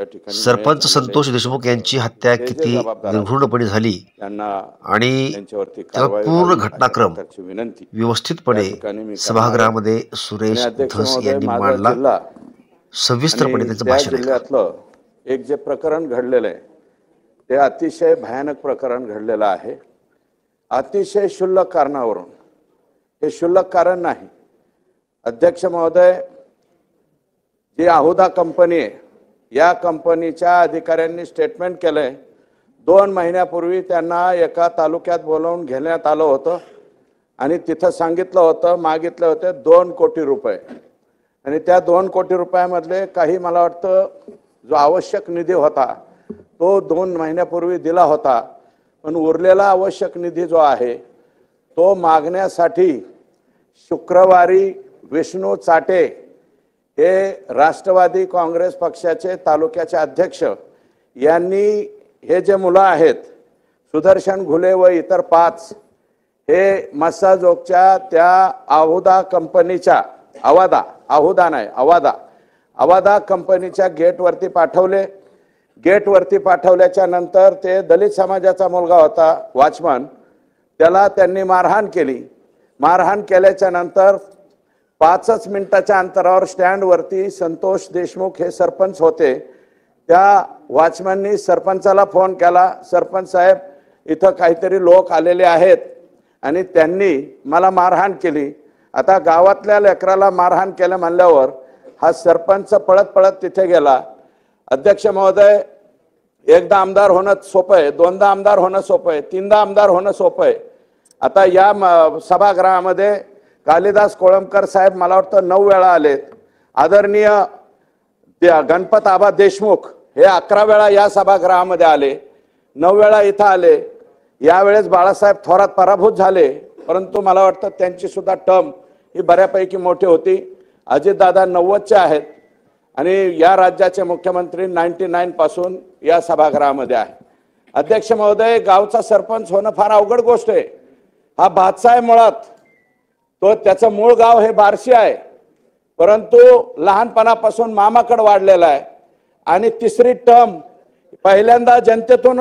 या ठिकाणी सरपंच संतोष देशमुख यांची हत्या किती निर्घृणपणे झाली आणि त्यावर पूर्ण घटनाक्रम विनंती व्यवस्थितपणे सभागृहामध्ये सुरेश धस यांनी मांडला. सविस्तरपणे त्याचं भाषण जिल्ह्यातलं एक जे प्रकरण घडलेलं आहे ते अतिशय भयानक प्रकरण घडलेलं आहे. अतिशय क्षुल्लक कारणावरून, हे क्षुल्लक कारण नाही. अध्यक्ष महोदय, जी आहुदा कंपनी आहे या कंपनीच्या अधिकाऱ्यांनी स्टेटमेंट केलंय 2 महिन्यापूर्वी त्यांना एका तालुक्यात बोलावून घेण्यात आलं होतं आणि तिथं सांगितलं होतं, मागितले होते 2 कोटी रुपये आणि त्या 2 कोटी रुपयामधले काही मला वाटतं जो आवश्यक निधी होता तो 2 महिन्यापूर्वी दिला होता, पण उरलेला आवश्यक निधी जो आहे तो मागण्यासाठी शुक्रवारी विष्णू चाटे हे राष्ट्रवादी काँग्रेस पक्षाचे तालुक्याचे अध्यक्ष यांनी हे जे मुलं आहेत सुदर्शन घुले व इतर 5 हे मस्साजोगच्या त्या आहुदा कंपनीच्या आवादा कंपनीच्या गेटवरती पाठवले. गेटवरती पाठवल्याच्या नंतर ते दलित समाजाचा मुलगा होता वॉचमन, त्याला त्यांनी मारहाण केली. मारहाण केल्याच्या नंतर 5च मिनिटाच्या अंतरावर स्टँडवरती संतोष देशमुख हे सरपंच होते. त्या वॉचमननी सरपंचाला फोन केला, सरपंच साहेब इथं काहीतरी लोक आलेले आहेत आणि त्यांनी मला मारहाण केली. आता गावातल्या लेकराला मारहाण केलं म्हणल्यावर हा सरपंच पळत पळत तिथे गेला. अध्यक्ष महोदय, एकदा आमदार होणं सोपं आहे, 2दा आमदार होणं सोपं आहे, 3दा आमदार होणं सोपं आहे. आता या सभागृहामध्ये कालिदास कोळंबकर साहेब मला वाटतं 9 वेळा आलेत. आदरणीय गणपत आबा देशमुख हे 11 वेळा या सभागृहामध्ये आले, 9 वेळा इथं आले. यावेळेस बाळासाहेब थोरात पराभूत झाले, परंतु मला वाटतं त्यांची सुद्धा टर्म ही बऱ्यापैकी मोठी होती. अजितदादा 90चे आहेत आणि या राज्याचे मुख्यमंत्री 99 पासून या सभागृहामध्ये आहे. अध्यक्ष महोदय, गावचा सरपंच होणं फार अवघड गोष्ट आहे. हा भातसा आहे मुळात, तो त्याचं मूळ गाव हे बार्शी आहे, परंतु लहानपणापासून मामाकडे वाढलेला आहे आणि 3री टर्म पहिल्यांदा जनतेतून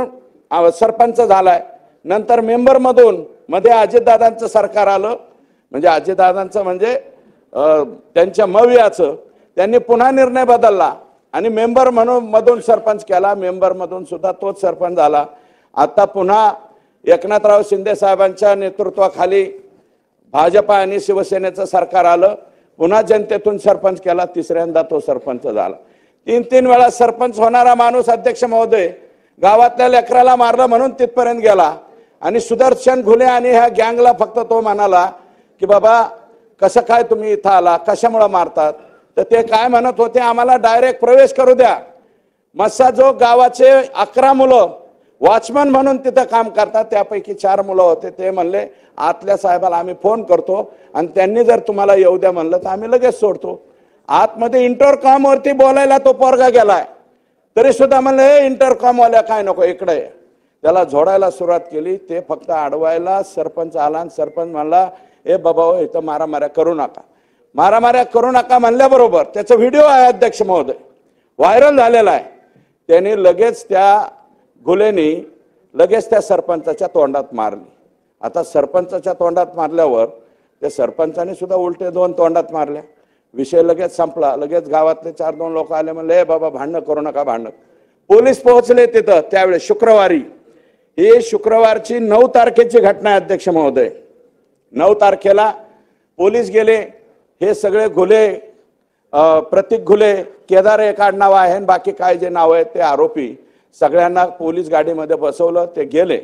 सरपंच झालाय, नंतर मेंबरमधून मध्ये अजितदादांचं सरकार आलं, म्हणजे अजितदादांचं म्हणजे त्यांच्या मवियाचं, त्यांनी पुन्हा निर्णय बदलला आणि मेंबर मधून सरपंच केला. मेंबरमधून सुद्धा तोच सरपंच झाला. आता पुन्हा एकनाथराव शिंदे साहेबांच्या नेतृत्वाखाली भाजपा आणि शिवसेनेचं सरकार आलं, पुन्हा जनतेतून सरपंच केला, 3ऱ्यांदा तो सरपंच झाला. 3 वेळा सरपंच होणारा माणूस अध्यक्ष महोदय गावातल्या लेकराला मारलं म्हणून तिथपर्यंत गेला आणि सुदर्शन घुले आणि ह्या गँगला फक्त तो म्हणाला की बाबा कसं काय तुम्ही इथं आला, कशामुळे मारतात, तर ते काय म्हणत होते, आम्हाला डायरेक्ट प्रवेश करू द्या. मस्साजोग गावाचे 11 मुलं वॉचमन म्हणून तिथं काम करतात, त्यापैकी 4 मुलं होते. ते म्हणले आतल्या साहेबाला आम्ही फोन करतो आणि त्यांनी जर तुम्हाला येऊ द्या म्हणलं तर आम्ही लगेच सोडतो. आतमध्ये इंटरकॉम वरती बोलायला तो पोरगा गेलाय, तरी सुद्धा म्हणले इंटरकॉम वाल्या काय नको इकडे. त्याला झोडायला सुरुवात केली, ते फक्त अडवायला सरपंच आला आणि सरपंच म्हणला ए बाबा इथं मारामाऱ्या करू नका, मारामाऱ्या करू नका म्हणल्याबरोबर त्याचा व्हिडिओ आहे अध्यक्ष महोदय, व्हायरल झालेला आहे. त्यांनी लगेच त्या घुलेनी लगेच त्या सरपंचाच्या तोंडात मारली. आता सरपंचाच्या तोंडात मारल्यावर त्या सरपंचाने सुद्धा उलटे 2 तोंडात मारल्या. विषय लगेच संपला. लगेच गावातले 4-2 लोक आले, म्हणले बाबा भांडण करू नका, भांडण. पोलीस पोहोचले तिथं त्यावेळेस शुक्रवारी. ही शुक्रवारची 9 तारखेची घटना आहे अध्यक्ष महोदय. 9 तारखेला पोलीस गेले. हे सगळे घुले, प्रतीक घुले, केदार एक आडनाव आहे आणि बाकी काय जे नाव आहेत ते आरोपी सगळ्यांना पोलीस गाडीमध्ये बसवलं. ते गेले.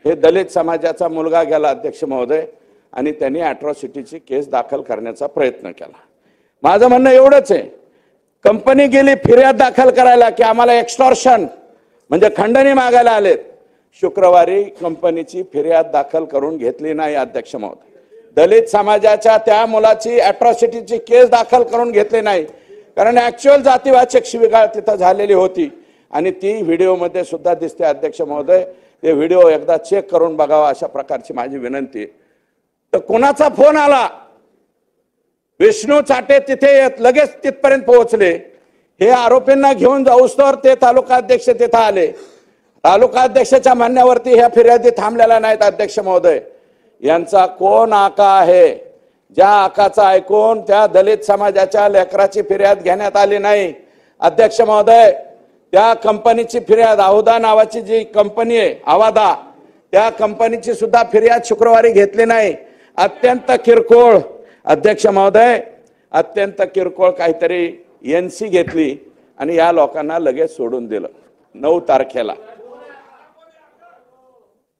हे दलित समाजाचा मुलगा गेला अध्यक्ष महोदय आणि त्यांनी अॅट्रॉसिटीची केस दाखल करण्याचा प्रयत्न केला. माझं म्हणणं एवढंच आहे, कंपनी गेली फिर्याद दाखल करायला की आम्हाला एक्स्टॉर्शन म्हणजे खंडणी मागायला आलेत. शुक्रवारी कंपनीची फिर्याद दाखल करून घेतली नाही अध्यक्ष महोदय. दलित समाजाच्या त्या मुलाची अॅट्रॉसिटीची केस दाखल करून घेतली नाही, कारण ऍक्च्युअल जातीवाचक शिवीगाळ तिथं झालेली होती आणि ती व्हिडिओमध्ये सुद्धा दिसते अध्यक्ष महोदय. ते व्हिडिओ एकदा चेक करून बघावा अशा प्रकारची माझी विनंती. तर कोणाचा फोन आला, विष्णू चाटे तिथे लगेच तिथपर्यंत पोहोचले. हे आरोपींना घेऊन जाऊस तर ते तालुका अध्यक्ष तिथं आले. तालुका अध्यक्षाच्या म्हणण्यावरती ह्या फिर्यादी थांबलेल्या नाहीत. अध्यक्ष महोदय, यांचा कोण आका आहे? ज्या आकाचा ऐकून त्या दलित समाजाच्या लेकराची फिर्याद घेण्यात आली नाही. अध्यक्ष महोदय, त्या कंपनीची फिर्याद, आहुदा नावाची जी कंपनी आहे आवादा, त्या कंपनीची सुद्धा फिर्याद शुक्रवारी घेतली नाही. अत्यंत किरकोळ अध्यक्ष महोदय, अत्यंत किरकोळ काहीतरी एनसी घेतली आणि या लोकांना लगेच सोडून दिलं. 9 तारखेला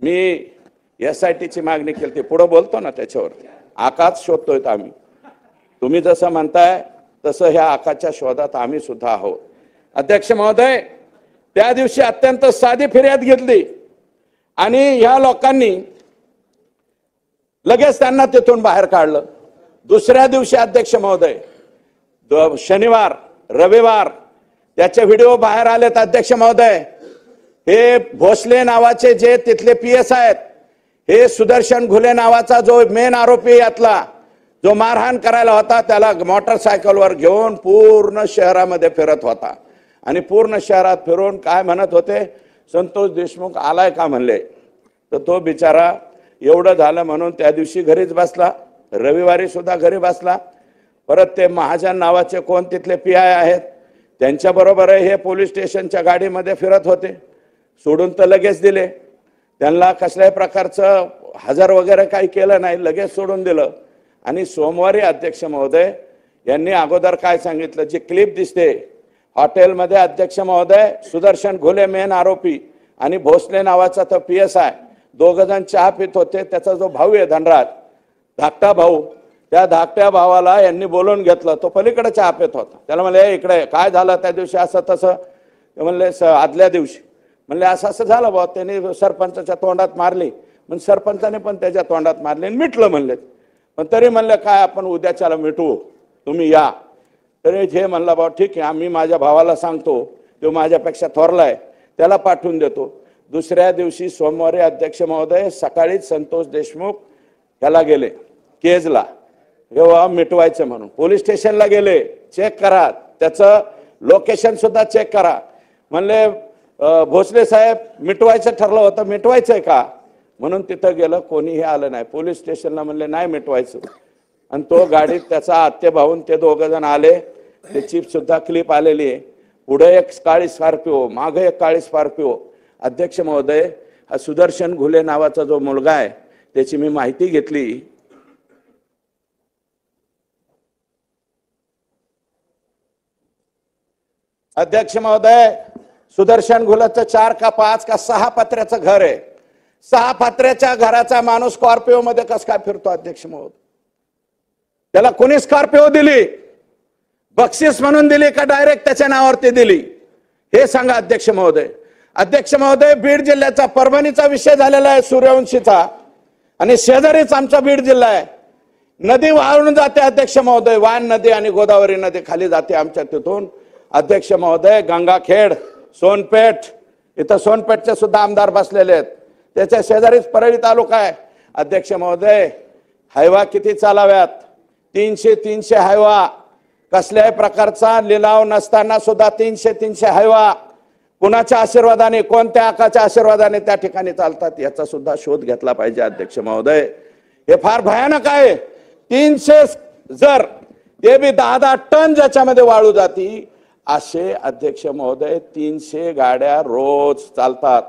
मी SITची मागणी केली. पुढे बोलतो ना त्याच्यावरती. आकाच शोधतोय आम्ही. तुम्ही जसं म्हणताय तसं ह्या आकाच्या शोधात आम्ही सुद्धा आहोत. अध्यक्ष महोदय, त्या दिवशी अत्यंत साधी फिर्याद घेतली आणि ह्या लोकांनी लगेच त्यांना तिथून बाहेर काढलं. दुसऱ्या दिवशी अध्यक्ष महोदय, शनिवार रविवार त्याचे व्हिडिओ बाहेर आलेत. अध्यक्ष महोदय, हे भोसले नावाचे जे तिथले PS आहेत, हे सुदर्शन घुले नावाचा जो मेन आरोपी यातला, जो मारहाण करायला होता, त्याला मोटरसायकलवर घेऊन पूर्ण शहरामध्ये फिरत होता आणि पूर्ण शहरात फिरून काय म्हणत होते, संतोष देशमुख आलाय का म्हणले. तर तो बिचारा एवढं झालं म्हणून त्या दिवशी घरीच बसला, रविवारी सुद्धा घरी बसला. परत ते महाजन नावाचे कोण तिथले PI आहेत, त्यांच्याबरोबर हे पोलीस स्टेशनच्या गाडीमध्ये फिरत होते. सोडून तर लगेच दिले. त्यांना कसल्याही प्रकारचं हजर वगैरे काही केलं नाही, लगेच सोडून दिलं. आणि सोमवारी अध्यक्ष महोदय यांनी अगोदर काय सांगितलं, जी क्लिप दिसते हॉटेलमध्ये, अध्यक्ष महोदय, सुदर्शन घुले मेन आरोपी आणि भोसले नावाचा तो PSI, दोघ जण चहा पित होते. त्याचा जो भाऊ आहे धनराज, धाकटा भाऊ, त्या धाकट्या भावाला यांनी बोलून घेतलं. तो पलीकडे चहा पित होता. त्याला म्हणले, इकडे काय झालं त्या दिवशी असं तसं. ते म्हणले आदल्या दिवशी म्हणले असं असं झालं भाऊ, त्यांनी सरपंचाच्या तोंडात मारली. मग सरपंचाने पण त्याच्या तोंडात मारली आणि मिटलं म्हणले. पण तरी म्हणले काय आपण उद्याच्याला मिटवू, तुम्ही या. तरी जे म्हणला भाऊ ठीक आहे, आम्ही माझ्या भावाला सांगतो, तो माझ्यापेक्षा थोरलाय, त्याला पाठवून देतो. दुसऱ्या दिवशी सोमवारी अध्यक्ष महोदय सकाळीच संतोष देशमुख याला गेले केजला, जेव्हा मिटवायचं म्हणून पोलीस स्टेशनला गेले. चेक करा, त्याचं लोकेशन सुद्धा चेक करा. म्हणले भोसले साहेब मिटवायचं ठरलं होतं, मिटवायचंय का म्हणून तिथं गेलं, कोणीही आलं नाही. पोलीस स्टेशनला म्हणले नाही मिटवायचं. आणि तो गाडीत त्याचा आत्ते भाऊन ते दोघ जण आले. त्याची सुद्धा क्लिप आलेली आहे. पुढे एक काळी स्कॉर्पिओ, मागे एक काळी स्कॉर्पिओ. अध्यक्ष महोदय, हा सुदर्शन घुले नावाचा जो मुलगा आहे त्याची मी माहिती घेतली. अध्यक्ष महोदय, सुदर्शन घुलेचं 4 का 5 का 6 पत्र्याचं घर आहे. 6 पत्र्याच्या घराचा माणूस स्कॉर्पिओ मध्ये कस काय फिरतो अध्यक्ष महोदय? त्याला कोणी स्कॉर्पिओ दिली? बक्षीस म्हणून दिली का डायरेक्ट त्याच्या नावावरती दिली? हे सांगा अध्यक्ष महोदय. अध्यक्ष महोदय, बीड जिल्ह्याचा परभणीचा विषय झालेला आहे सूर्यवंशीचा, आणि शेजारीच आमचा बीड जिल्हा आहे. नदी वाहून जाते अध्यक्ष महोदय, वान नदी आणि गोदावरी नदी खाली जाते आमच्या तिथून. अध्यक्ष महोदय, गंगाखेड, सोनपेठ, इथं सोनपेठचे सुद्धा आमदार बसलेले आहेत. त्याच्या शेजारीच परळी तालुका आहे. अध्यक्ष महोदय, हायवा किती चालाव्यात? 300 हायवा. कसल्याही प्रकारचा लिलाव नसताना सुद्धा 300 हायवा कुणाच्या आशीर्वादाने, कोणत्या आकाच्या आशीर्वादाने त्या ठिकाणी चालतात याचा सुद्धा शोध घेतला पाहिजे अध्यक्ष महोदय. हे फार भयानक आहे. 300 जर ते बी 10 टन ज्याच्यामध्ये वाळू जाती, असे अध्यक्ष महोदय 300 गाड्या रोज चालतात.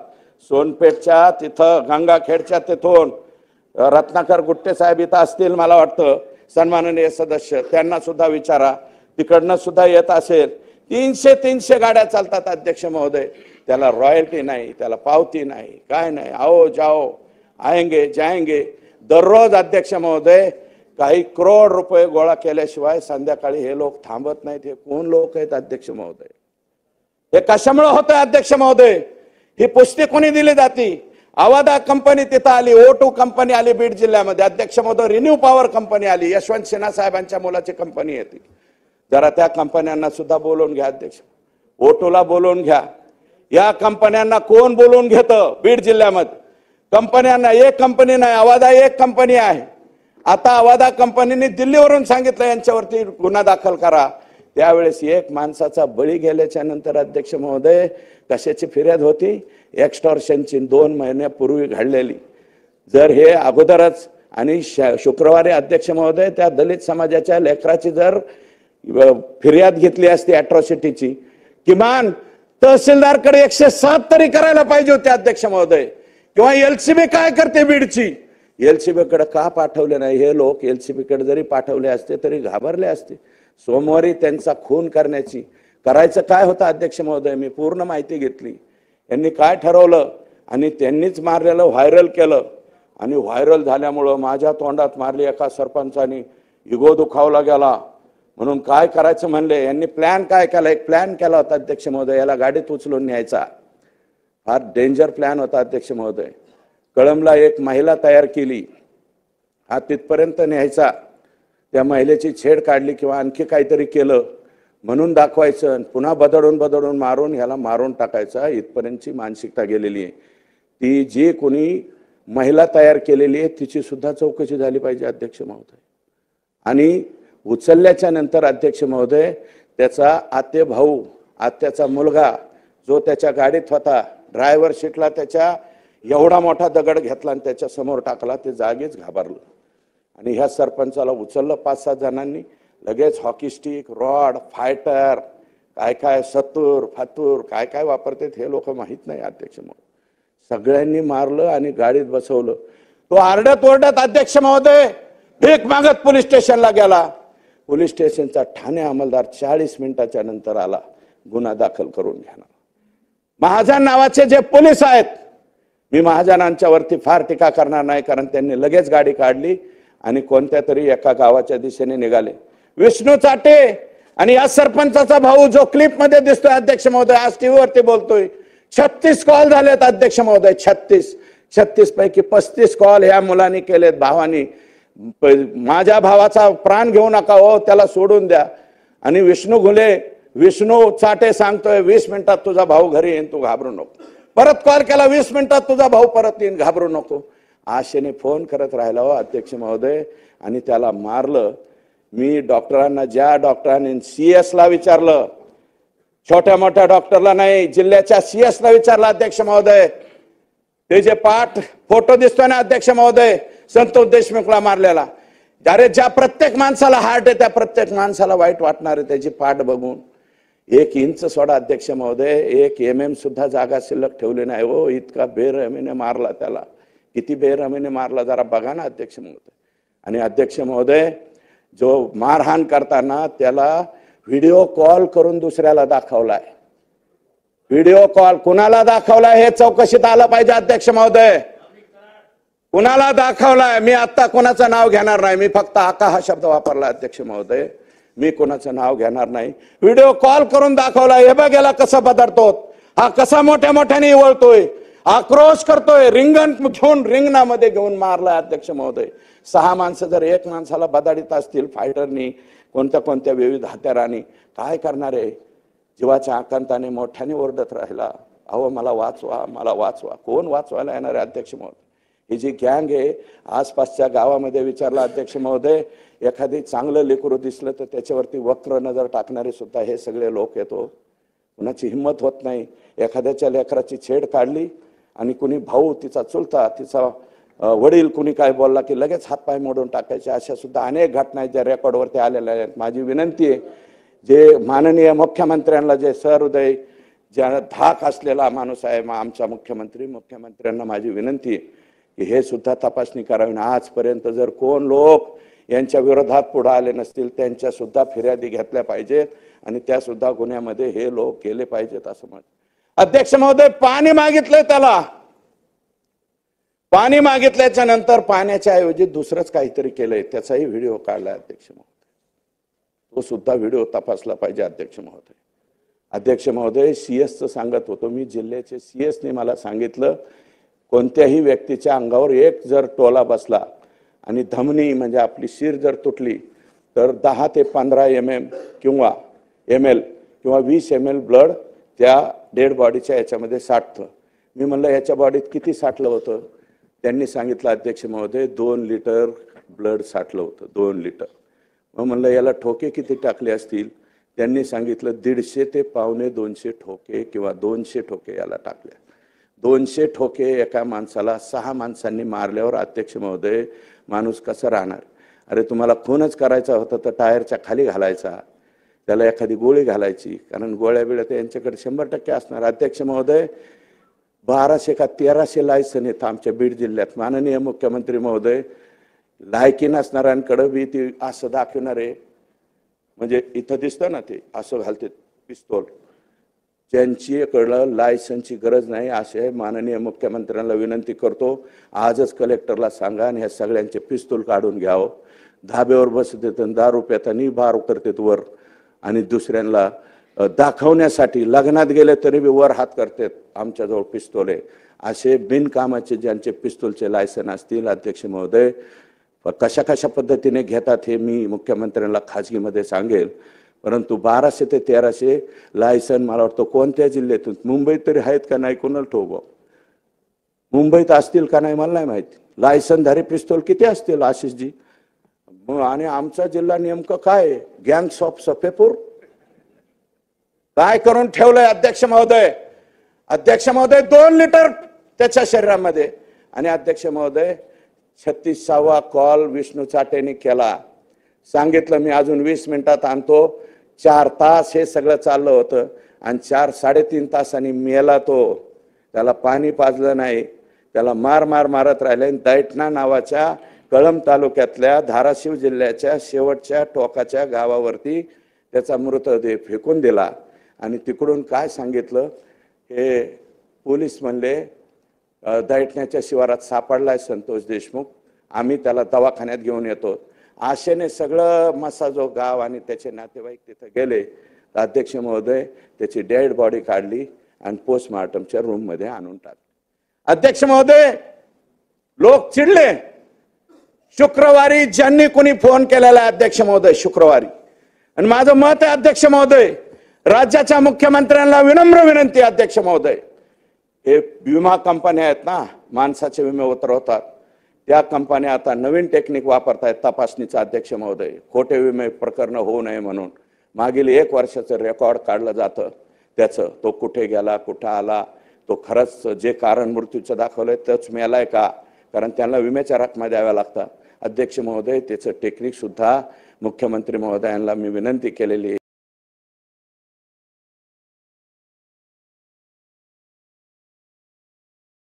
सोनपेठच्या तिथं, गंगाखेडच्या तिथून रत्नाकर गुट्टे साहेब इथं असतील मला वाटतं, सन्माननीय सदस्य, त्यांना सुद्धा विचारा, तिकडनं सुद्धा येत असेल. 300 गाड्या चालतात अध्यक्ष महोदय. त्याला रॉयल्टी नाही, त्याला पावती नाही, काय नाही. आओ जाओ, आएंगे जाएंगे. दररोज अध्यक्ष महोदय काही करोड रुपये गोळा केल्याशिवाय संध्याकाळी हे लोक थांबत नाहीत. हे कोण लोक आहेत अध्यक्ष महोदय? हे कशामुळे होतंय अध्यक्ष महोदय? ही पुष्टी कोणी दिली जाती? आवादा कंपनी तिथं आली, O2 कंपनी आली बीड जिल्ह्यामध्ये अध्यक्ष महोदय, रिन्यू पॉवर कंपनी आली, यशवंत सिन्हा साहेबांच्या मुलाची कंपनी येते. जरा त्या कंपन्यांना सुद्धा बोलवून घ्या अध्यक्ष. O2ला बोलवून घ्या. या कंपन्यांना कोण बोलवून घेतं बीड जिल्ह्यामध्ये? कंपन्यांना एक कंपनी नाही, आवादा एक कंपनी आहे. आता आवादा कंपनीने दिल्लीवरून सांगितलं यांच्यावरती गुन्हा दाखल करा. त्यावेळेस एक माणसाचा बळी गेल्याच्या नंतर अध्यक्ष महोदय कशाची फिर्याद होती? एक्स्टॉर्शनची 2 महिन्यापूर्वी घडलेली. जर हे अगोदरच आणि शुक्रवारी अध्यक्ष महोदय त्या दलित समाजाच्या लेकराची जर फिर्याद घेतली असती अॅट्रॉसिटीची, किमान तहसीलदारकडे 107 तरी करायला पाहिजे होते अध्यक्ष महोदय. किंवा एलसीबी काय करते बीडची, एलसीबी कडे का पाठवले नाही? हे लोक एलसीबी कडे जरी पाठवले असते तरी घाबरले असते. सोमवारी त्यांचा खून करायचं काय होतं अध्यक्ष महोदय? मी पूर्ण माहिती घेतली. यांनी काय ठरवलं आणि त्यांनीच मारलेलं व्हायरल केलं. आणि व्हायरल झाल्यामुळं माझ्या तोंडात मारली एका सरपंचानी, इगो दुखावला गेला. म्हणून काय करायचं म्हणले, यांनी प्लॅन काय केला? एक प्लॅन केला होता अध्यक्ष महोदय, याला गाडीत उचलून न्यायचा. फार डेंजर प्लॅन होता अध्यक्ष महोदय. कळंबला एक महिला तयार केली, हा तिथपर्यंत न्यायचा, त्या महिलेची छेड काढली किंवा आणखी काहीतरी केलं म्हणून दाखवायचं, पुन्हा बदडून मारून ह्याला मारून टाकायचा. इथपर्यंतची मानसिकता गेलेली आहे. ती जी कोणी महिला तयार केलेली आहे तिची सुद्धा चौकशी झाली पाहिजे अध्यक्ष महोदय. आणि उचलल्याच्या नंतर अध्यक्ष महोदय त्याचा आत्याचा मुलगा जो त्याच्या गाडीत होता, ड्रायव्हर सीटला त्याच्या एवढा मोठा दगड घेतला आणि त्याच्या समोर टाकला. ते जागीच घाबरलं. आणि ह्या सरपंचाला उचललं 5-7 जणांनी. लगेच हॉकी स्टिक, रॉड, फायटर, काय सत्तूर फातूर काय वापरतात हे लोक माहीत नाही अध्यक्ष महोदय. सगळ्यांनी मारलं आणि गाडीत बसवलं. तो आरडत ओरडत अध्यक्ष महोदय भीक मागत पोलीस स्टेशनला गेला. पोलीस स्टेशनचा ठाणे अंमलदार 40 मिनिटाच्या नंतर आला गुन्हा दाखल करून घेणार. महाजन नावाचे जे पोलीस आहेत, मी महाजनांच्या वरती फार टीका करणार नाही, कारण त्यांनी लगेच गाडी काढली आणि कोणत्या तरी एका गावाच्या दिशेने निघाले. विष्णू चाटे आणि या सरपंचाचा भाऊ जो क्लिप मध्ये दिसतोय अध्यक्ष महोदय, आज टीव्हीवरती बोलतोय, 36 कॉल झालेत अध्यक्ष महोदय. 36 पैकी 35 कॉल ह्या मुलांनी केलेत, भावानी. माझ्या भावाचा प्राण घेऊ नका हो, त्याला सोडून द्या. आणि विष्णू चाटे सांगतोय 20 मिनिटात तुझा भाऊ घरी येईन, तू घाबरू नको. परत कॉल केला, 20 मिनिटात तुझा भाऊ परत येईन, घाबरू नको. आशेने फोन करत राहिला हो अध्यक्ष महोदय, आणि त्याला मारलं. मी डॉक्टरांना, ज्या डॉक्टरांनी CS ला विचारलं, छोट्या मोठ्या डॉक्टरला नाही, जिल्ह्याच्या CS ला विचारलं अध्यक्ष महोदय. ते जे फोटो दिसतोय ना अध्यक्ष महोदय, संतोष देशमुखला मारलेला, अरे ज्या प्रत्येक माणसाला हार्ट आहे त्या प्रत्येक माणसाला वाईट वाटणार आहे त्याची पाठ बघून. 1 इंच सोडा अध्यक्ष महोदय, 1 mm सुद्धा जागा शिल्लक ठेवली नाही हो. इतका बेरहमीने मारला त्याला. किती बेरहमीने मारला जरा बघा ना अध्यक्ष महोदय. आणि अध्यक्ष महोदय जो मारहाण करताना त्याला व्हिडिओ कॉल करून दुसऱ्याला दाखवलाय. व्हिडिओ कॉल कुणाला दाखवलाय हे चौकशीत आलं पाहिजे अध्यक्ष महोदय. कुणाला दाखवलाय? मी आता कोणाचं नाव घेणार नाही, मी फक्त आका हा शब्द वापरला अध्यक्ष महोदय. मी कोणाचं नाव घेणार नाही. व्हिडिओ कॉल करून दाखवलाय. हे बघ याला कसं बदलतो, हा कसा मोठ्याने वळतोय, आक्रोश करतोय, रिंगण घेऊन रिंगणामध्ये घेऊन मारलाय अध्यक्ष महोदय. 6 माणसं जर 1 माणसाला बदाडीत असतील फायटरनी, कोणत्या विविध हत्यारांनी, काय करणार आहे? जीवाच्या आकांताने मोठ्याने ओरडत राहिला, अहो मला वाचवा, मला वाचवा. कोण वाचवायला येणार आहे अध्यक्ष महोदय? ही जी गँग आहे आसपासच्या गावामध्ये विचारला अध्यक्ष महोदय, एखादी चांगलं लेकरू दिसलं तर त्याच्यावरती वक्र नजर टाकणारे सुद्धा हे सगळे लोक येतो. कुणाची हिंमत होत नाही. एखाद्याच्या लेकराची छेड काढली आणि कुणी भाऊ, तिचा चुलता, तिचा वडील कुणी काय बोलला की लगेच हातपाय मोडून टाकायचे. अशा सुद्धा अनेक घटना आहेत ज्या रेकॉर्डवरती आलेल्या आहेत. माझी विनंती आहे, जे माननीय मुख्यमंत्र्यांना, जे सहृदय, ज्या धाक असलेला माणूस आहे आमचा मुख्यमंत्र्यांना माझी विनंती आहे की हे सुद्धा तपासणी करावी. आजपर्यंत जर कोण लोक यांच्या विरोधात पुढे आले नसतील त्यांच्या सुद्धा फिर्यादी घेतल्या पाहिजेत आणि त्या सुद्धा गुन्ह्यामध्ये हे लोक गेले पाहिजेत असं म्हणत. अध्यक्ष महोदय पाणी मागितलंय त्याला, पाणी मागितल्याच्या नंतर पाण्याच्या ऐवजी दुसरंच काहीतरी केलंय, त्याचाही व्हिडिओ काढलाय अध्यक्ष महोदय. तो सुद्धा व्हिडिओ तपासला पाहिजे अध्यक्ष महोदय. अध्यक्ष महोदय CS सांगत होतो मी, जिल्ह्याचे CS ने मला सांगितलं कोणत्याही व्यक्तीच्या अंगावर एक जर टोला बसला आणि धमनी म्हणजे आपली शिर जर तुटली तर 10 ते 15 mm किंवा ml किंवा 20 ml ब्लड त्या डेड बॉडीच्या याच्यामध्ये साठतं. मी म्हणलं याच्या बॉडीत किती साठलं होतं? त्यांनी सांगितलं अध्यक्ष महोदय 2 लिटर ब्लड साठलं होतं, 2 लिटर. मग म्हणलं याला ठोके किती टाकले असतील? त्यांनी सांगितलं 150 ते पावणे 200 ठोके किंवा 200 ठोके याला टाकले. 200 ठोके एका माणसाला 6 माणसांनी मारल्यावर अध्यक्ष महोदय माणूस कसं राहणार? अरे तुम्हाला खूनच करायचा होता तर टायरच्या खाली घालायचा, त्याला एखादी गोळी घालायची, कारण गोळ्या बिळ्या तर यांच्याकडे 100% असणार. अध्यक्ष महोदय 1200 का 1300 लायसन आहेत आमच्या बीड जिल्ह्यात. माननीय मुख्यमंत्री महोदय, लायकी नसणाऱ्यांकडे बी ती असं दाखवणार आहे, म्हणजे इथं दिसतं ना ते असं घालते पिस्तूल, ज्यांच्याकडं लायसनची गरज नाही असे माननीय मुख्यमंत्र्यांना विनंती करतो, आजच कलेक्टरला सांगा आणि ह्या सगळ्यांचे पिस्तूल काढून घ्यावं. धाब्यावर बसतात आणि दारू पितानी बार करतात वर, आणि दुसऱ्यांना दाखवण्यासाठी लग्नात गेले तरी बी वर हात करतात, आमच्याजवळ पिस्तूल आहे. असे बिनकामाचे ज्यांचे पिस्तूलचे लायसन असतील अध्यक्ष महोदय, कशा कशा पद्धतीने घेतात हे मी मुख्यमंत्र्यांना खाजगीमध्ये सांगेल. परंतु 1200 ते 1300 लायसन मला वाटतं कोणत्या जिल्ह्यातून, मुंबईत तरी आहेत का नाही कोणाला ठोक, मुंबईत असतील का नाही मला नाही माहिती. लायसनधारी पिस्तूल किती असतील आशिषजी? आणि आमचा जिल्हा नेमकं काय, गँग्स ऑफ सफेपूर काय करून ठेवलंय अध्यक्ष महोदय? अध्यक्ष महोदय 2 लिटर त्याच्या शरीरामध्ये. आणि अध्यक्ष महोदय 36वा कॉल विष्णू चाटेने केला, सांगितलं मी अजून 20 मिनिटात आणतो. 4 तास हे सगळं चाललं होतं आणि 4-3.5 तासांनी मेला तो. त्याला पाणी पाजलं नाही, त्याला मारत राहिले. दैठणा नावाच्या कळंब तालुक्यातल्या धाराशिव जिल्ह्याच्या शेवटच्या टोकाच्या गावावरती त्याचा मृतदेह फेकून दिला. आणि तिकडून काय सांगितलं, हे पोलीस म्हणले दैठण्याच्या शिवारात सापडलाय संतोष देशमुख, आम्ही त्याला दवाखान्यात घेऊन येतो. आशेने सगळं मसाजो गाव आणि त्याचे नातेवाईक तिथे गेले. अध्यक्ष महोदय त्याची डेड बॉडी काढली आणि पोस्टमार्टमच्या रूममध्ये आणून टाकली. अध्यक्ष महोदय लोक चिडले. शुक्रवारी ज्यांनी कोणी फोन केलेला अध्यक्ष महोदय शुक्रवारी, आणि माझं मत आहे अध्यक्ष महोदय, राज्याच्या मुख्यमंत्र्यांना विनम्र विनंती अध्यक्ष महोदय, हे विमा कंपन्या आहेत ना, माणसाचे विमे उतरवतात, त्या कंपन्या आता नवीन टेक्निक वापरतायत तपासणीचा अध्यक्ष महोदय, खोटे विमे प्रकरण होऊ नये म्हणून. मागील 1 वर्षाचं रेकॉर्ड काढलं जातं त्याचं, तो कुठे गेला कुठं आला, तो खरंच जे कारण मृत्यूचं दाखवलंय तोच मेलाय का, कारण त्यांना विम्याच्या रकमा द्याव्या लागतात. अध्यक्ष महोदय त्याचं टेक्निक सुद्धा मुख्यमंत्री महोदयांना मी विनंती केलेली आहे.